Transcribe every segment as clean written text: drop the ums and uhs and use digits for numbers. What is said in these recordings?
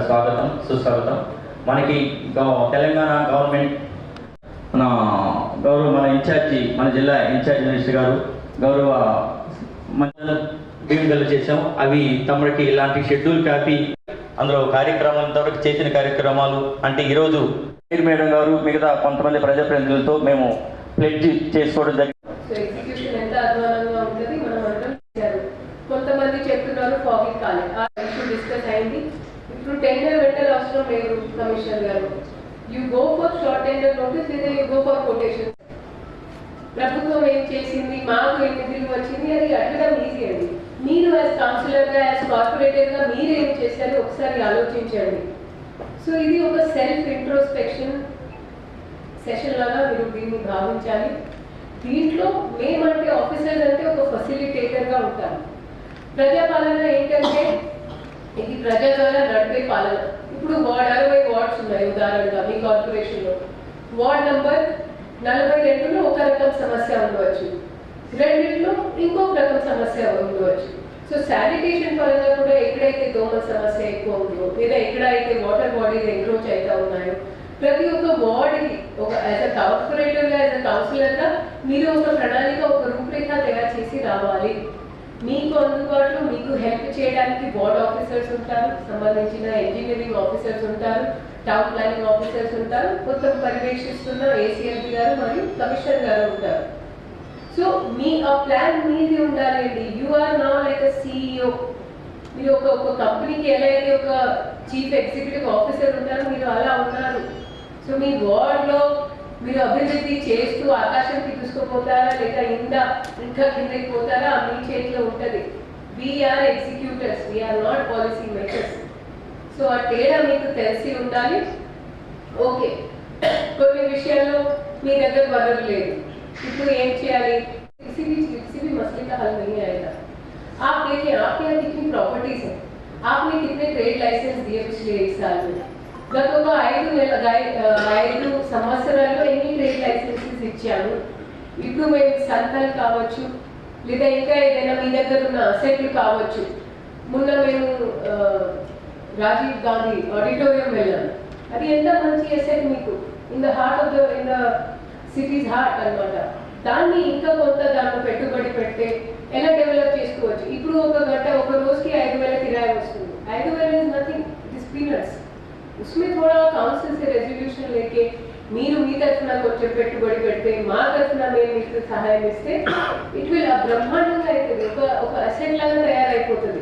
స్వాగతం సుస్వాగతం. మనకి తెలంగాణ గవర్నమెంట్ మన ఇన్ఛార్జి మన జిల్లా ఇన్ఛార్జి మినిస్టర్ గారు గౌరవ మండలం భీమిగలు చేసాం. అవి తమకి ఇలాంటి షెడ్యూల్ కాపీ అందులో కార్యక్రమాలు ఇంతవరకు చేసిన కార్యక్రమాలు అంటే ఈరోజు మేడం గారు మిగతా కొంతమంది ప్రజాప్రతినిధులతో మేము ప్లెడ్జ్ చేసుకోవడం జరిగింది. కొంతమంది చెప్తున్నారు ఫాగింగ్ కాలే ఆ ఇష్యూ డిస్కస్ అయింది. ఇప్పుడు టెండర్ పెట్టాలి అవసరం లేదు కమిషనర్ గారు. You go for short tender notice లేదా యూ గో ఫర్ కొటేషన్. ప్రభుత్వం ఏం చేసింది, మాకు ఏం నిధులు వచ్చింది అది అడగడం ఈజీ అండి. మీరు యాజ్ కౌన్సిలర్గా యాజ్ కార్పొరేటర్గా మీరు ఏం చేశారో ఒకసారి ఆలోచించండి. సో ఇది ఒక సెల్ఫ్ ఇంట్రోస్పెక్షన్ సెషన్ లాగా మీరు దీన్ని భావించాలి. దీంట్లో మేమంటే ఆఫీసర్స్ అంటే ఒక ఫెసిలిటేటర్గా ఉంటాము. ప్రజాపాలన ఏంటంటే ఇది ప్రజల ద్వారా నడిపే పాలన. ఇప్పుడు 60 వార్డ్స్ ఉన్నాయి ఉదాహరణగా మీ కార్పొరేషన్లో. వార్డ్ నంబర్ 42లో ఒక రకం సమస్య ఉండవచ్చు, 2లో ఇంకొక రకం సమస్య ఉండవచ్చు. సో శానిటేషన్ పరంగా కూడా ఎక్కడైతే దోమల సమస్య ఎక్కువ ఉందో లేదా ఎక్కడైతే వాటర్ బాడీస్ ఎంక్రోచ్ అవుతా ఉన్నాయో ప్రతి ఒక్క వార్డ్కి ఒక యాజ్ అ కార్పొరేటర్గా యాజ్ అ కౌన్సిలర్గా మీరు ఒక ప్రణాళిక ఒక రూపురేఖ తయారు చేసి రావాలి. మీకు అందుబాటులో మీకు హెల్ప్ చేయడానికి వార్డ్ ఆఫీసర్స్ ఉంటారు, సంబంధించిన ఇంజనీరింగ్ ఆఫీసర్స్ ఉంటారు, టౌన్ ప్లానింగ్ ఆఫీసర్స్ ఉంటారు, మొత్తం పర్యవేక్షిస్తున్న ఏసీఎల్బీ గారు మరియు కమిషనర్ గారు ఉంటారు. సో మీ ఆ ప్లాన్ మీది ఉండాలండి. You are now like a CEO. మీరు ఒక కంపెనీకి ఎలా అయితే ఒక చీఫ్ ఎగ్జిక్యూటివ్ ఆఫీసర్ ఉంటారో మీరు అలా ఉన్నారు. సో మీ వార్డ్లో మీరు అభివృద్ధి చేస్తూ ఆకాశానికి తీసుకుపోతారా లేదా ఇంకా కిందకి పోతారా మీ చేతిలో ఉంటుంది. We're executors, we're not policy makers. So ఆ తేడా మీకు తెలిసి ఉండాలి. ఓకే, కొన్ని విషయాల్లో మీ దగ్గర వనరు లేదు, ఇప్పుడు ఏం చేయాలి? किसी भी मसले का हल नहीं आएगा. आप देखिए आपके यहाँ कितनी प्रॉपर्टीज है, आपने कितने ट्रेड लाइसेंस दिए पिछले 1 साल में? గత ఒక 5 సంవత్సరాల్లో ఎన్ని ట్రేడ్ లైసెన్సెస్ ఇచ్చాము? ఇప్పుడు మేము సంతాలు కావచ్చు లేదా ఇంకా ఏదైనా మీ దగ్గర ఉన్న అసెట్లు కావచ్చు. మొన్న మేము రాజీవ్ గాంధీ ఆడిటోరియం వెళ్ళాము. అది ఎంత మంచి అసెట్ మీకు, ఇన్ ద సిటీస్ హార్ట్ అన్నమాట. దాన్ని ఇంకా కొంత దాంట్లో పెట్టుబడి పెడితే ఎలా డెవలప్ చేసుకోవచ్చు. ఇప్పుడు ఒక రోజుకి 5,000 కిరాయి వస్తుంది. 5,000 is nothing, it is peanuts. उसमें थोड़ा काउंसिल से रेजोल्यूशन लेके మీరు మీ తరఫున కొంచెం పెట్టుబడి పెడితే మా తరఫున మేము మీకు సహాయం ఇస్తే ఇట్ విల్ బ్రహ్మాండంగా అవుతుంది. ఒక అసెట్ లాగా తయారైపోతుంది.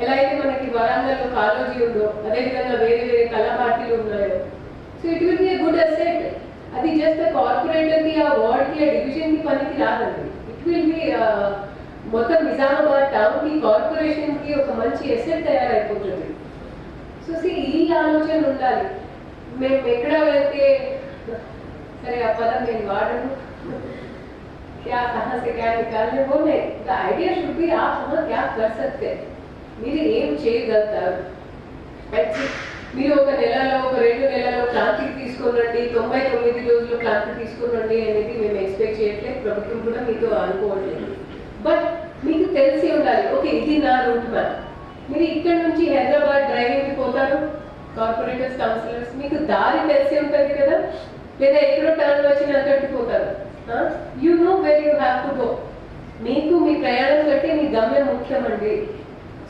ఎలా అయితే మనకి వరంగల్లో కాలేజీ ఉందో అదేవిధంగా వేరే వేరే కళా పార్టీలు ఉన్నాయో. So it will be a good asset. అది జస్ట్ కార్పొరేటర్కి ఆ వార్డ్కి ఆ డివిజన్కి పనికి రాదండి. ఇట్ విల్ బి మొత్తం నిజామాబాద్ టౌన్కి కార్పొరేషన్కి ఒక మంచి అసెట్ తయారైపోతుంది. సో ఈ ఆలోచన ఉండాలి. మేము ఎక్కడ వెళ్తే సరే ఆ పదం నేను వాడను, क्या कहाँ से क्या निकालने वो नहीं. द आइडिया शुड बी आप वहाँ क्या कर सकते, మీరు ఏం చేయగలుగుతారు. మీరు ఒక నెలలో ఒక 2 నెలల్లో క్రాంతికి తీసుకురండి, 99 రోజుల్లో క్రాంతి తీసుకురండి అనేది మేము ఎక్స్పెక్ట్ చేయట్లేదు, ప్రభుత్వం కూడా మీతో అనుకోవట్లేదు. బట్ మీకు తెలిసి ఉండాలి, ఓకే ఇది నా రూట్ మ్యాప్. మీరు ఇక్కడ నుంచి హైదరాబాద్ డ్రైవింగ్కి పోతారు కార్పొరేటర్స్ కౌన్సిలర్స్, మీకు దారి తెలిసి ఉంటుంది కదా, లేదా ఎక్కడో టర్న్ వచ్చి అక్కడికి పోతారు. You know where you have to go. మీకు మీ ప్రయాణం కంటే మీ గమ్యం ముఖ్యమండి.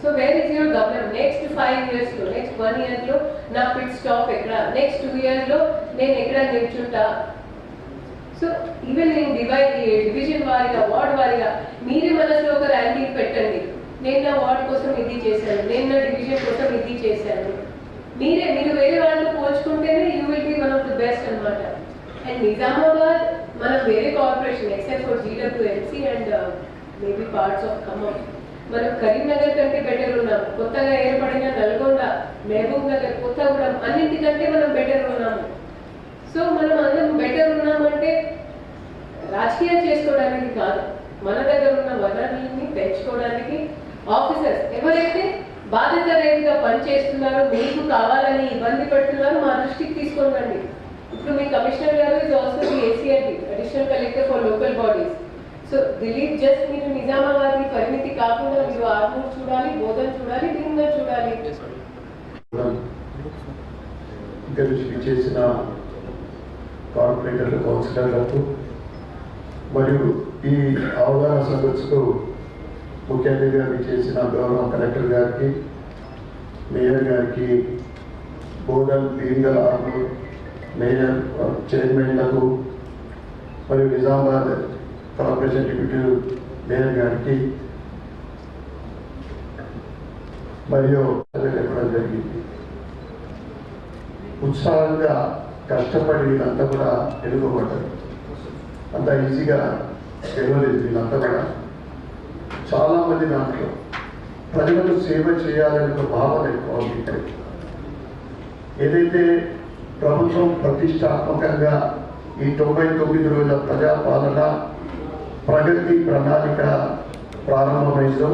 సో వేర్ ఇస్ యువర్ గమ్యం? నెక్స్ట్ 5 yearsలో, నెక్స్ట్ 1 yearలో నా పిట్ స్టాప్ ఎక్కడ, నెక్స్ట్ 2 yearsలో నేను ఎక్కడ నిల్చుంటా. సో ఈవెన్ నేను డివిజన్ వారిగా వార్డ్ వారిగా మీరే మనసులో ఒక ర్యాంకింగ్ పెట్టండి. నేను నా వార్డ్ కోసం ఇది చేశాను, నేను నా డివిజన్ కోసం ఇది చేశాను. మీరు వేరే వాళ్ళతో పోల్చుకుంటేనే you will be one of the best అనమాట. అండ్ నిజామాబాద్ మనం వేరే corporation except for GWMC and maybe parts of Khammam మనం కరీంనగర్ కంటే బెటర్ ఉన్నాము. కొత్తగా ఏర్పడిన నల్గొండ, మహబూబ్ నగర్, కొత్తగూడెం అన్నింటికంటే మనం బెటర్ ఉన్నాము. సో మనం అందరం బెటర్ ఉన్నామంటే రాజకీయం చేసుకోవడానికి కాదు, మన దగ్గర ఉన్న వనరుల్ని పెంచుకోవడానికి. ఆఫీసర్స్ ఎవరైతే బాధ్యత రేటుగా పనిచేస్తున్నారో, మీకు కావాలని ఇబ్బంది పెడుతున్నారో మా దృష్టికి తీసుకోండి. ఇప్పుడు మీ కమిషనర్ గారు is also the ACLB additional collector for local bodies. So Dileep just మీరు నిజామాబాద్ పరిమితి కాకుండా మీరు ఆర్మూర్ చూడాలి, బోధన్ చూడాలి, భీమ్గల్ చూడాలి. ఇక్కడ చేసిన కార్పొరేటర్లు, కౌన్సిలర్లకు మరియు ఈ అవగాహన సదస్సుకు ముఖ్య అతిథిగా చేసిన గౌరవ కలెక్టర్ గారికి, మేయర్ గారికి, బోధన్ భీమ్గల్ ఆర్మూర్ మేయర్ చైర్మన్లకు మరియు నిజామాబాద్ కార్పొరేషన్ డిప్యూటీ మేయర్ గారికి మరియు చెప్పడం జరిగింది. ఉత్సాహంగా కష్టపడి వీళ్ళంతా కూడా ఎన్నుకోబడ్డారు. అంత ఈజీగా గెలవలేదు. వీళ్ళంతా కూడా చాలామంది దాంట్లో ప్రజలకు సేవ చేయాలనే ఒక భావన ఎక్కువ ఉంది. ఏదైతే ప్రభుత్వం ప్రతిష్టాత్మకంగా ఈ 99 రోజుల ప్రజాపాలన ప్రగతి ప్రణాళిక ప్రారంభమైందో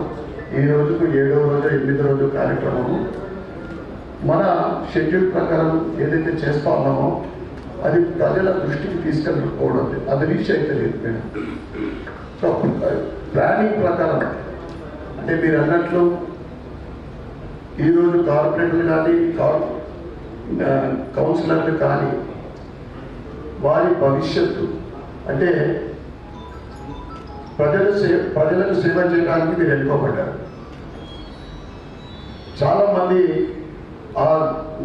ఈ రోజుకు 7వ రోజు 8వ రోజు కార్యక్రమము మన షెడ్యూల్ ప్రకారం ఏదైతే చేస్తా ఉన్నామో అది ప్రజల దృష్టికి తీసుకెళ్ళకపోవడం అది రీచ్ అయితే లేదు మేడం. సో ప్లానింగ్ ప్రకారం అంటే మీరు అన్నట్లు ఈరోజు కార్పొరేటర్లు కానీ కౌన్సిలర్లు కానీ వారి భవిష్యత్తు అంటే ప్రజలకు సేవ చేయడానికి మీరు ఎన్నుకోబడ్డారు. చాలామంది ఆ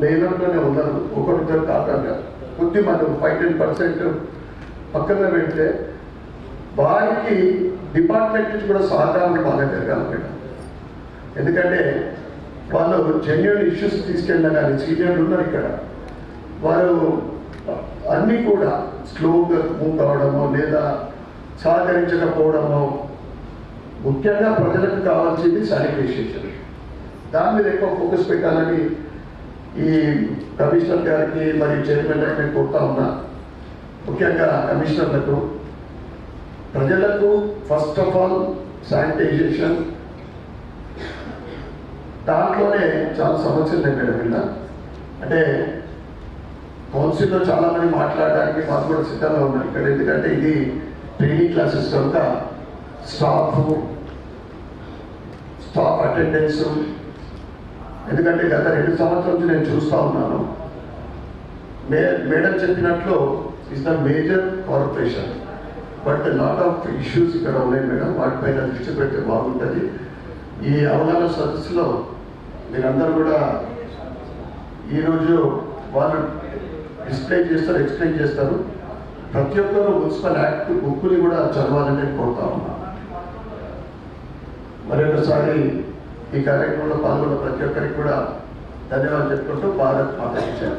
లేదంలోనే ఉన్నారు. ఒకరిద్దరు కాకుండా కొద్దిమంది 5-10% పక్కన పెడితే వారికి డిపార్ట్మెంట్ నుంచి కూడా సహకారం బాగా జరగాలి మేడం. ఎందుకంటే వాళ్ళు జెన్యున్ ఇష్యూస్ తీసుకెళ్ళినా కానీ సీనియర్లు ఉన్నారు ఇక్కడ, వారు అన్నీ కూడా స్లోగా మూవ్ కావడమో లేదా సహకరించకపోవడమో, ముఖ్యంగా ప్రజలకు కావాల్సింది శానిటైజేషన్, దాని మీద ఎక్కువ ఫోకస్ పెట్టాలని ఈ కమిషనర్ గారికి మరియు చైర్మన్ గారికి నేను కోరుతా ఉన్నా. ముఖ్యంగా కమిషనర్లకు ప్రజలకు ఫస్ట్ ఆఫ్ ఆల్ శానిటైజేషన్, దాంట్లోనే చాలా సమస్యలు ఉన్నాయి మేడం. ఇలా అంటే కౌన్సిల్లో చాలామంది మాట్లాడడానికి మాకు కూడా సిద్ధంగా ఉన్నారు ఇక్కడ. ఎందుకంటే ఇది ట్రైనింగ్ క్లాసెస్ కనుక స్టాఫ్ అటెండెన్స్, ఎందుకంటే గత 2 సంవత్సరాల నుంచి నేను చూస్తూ ఉన్నాను. మేడం చెప్పినట్లు is the major corporation, but lot of issues ఇక్కడ ఉన్నాయి మేడం. వాటిపైన దృష్టి పెడితే బాగుంటుంది. ఈ అవగాహన సదస్సులో మీరందరూ కూడా ఈరోజు వాళ్ళు ఎక్స్ప్లెయిన్ చేస్తారు. ప్రతి ఒక్కరు మున్సిపల్ యాక్ట్ బుక్ని కూడా చదవాలని నేను కోరుతా ఉన్నా. మరొకసారి ఈ కార్యక్రమంలో పాల్గొన్న ప్రతి ఒక్కరికి కూడా ధన్యవాదాలు చెప్పుకుంటూ భారత్ మాతా జై.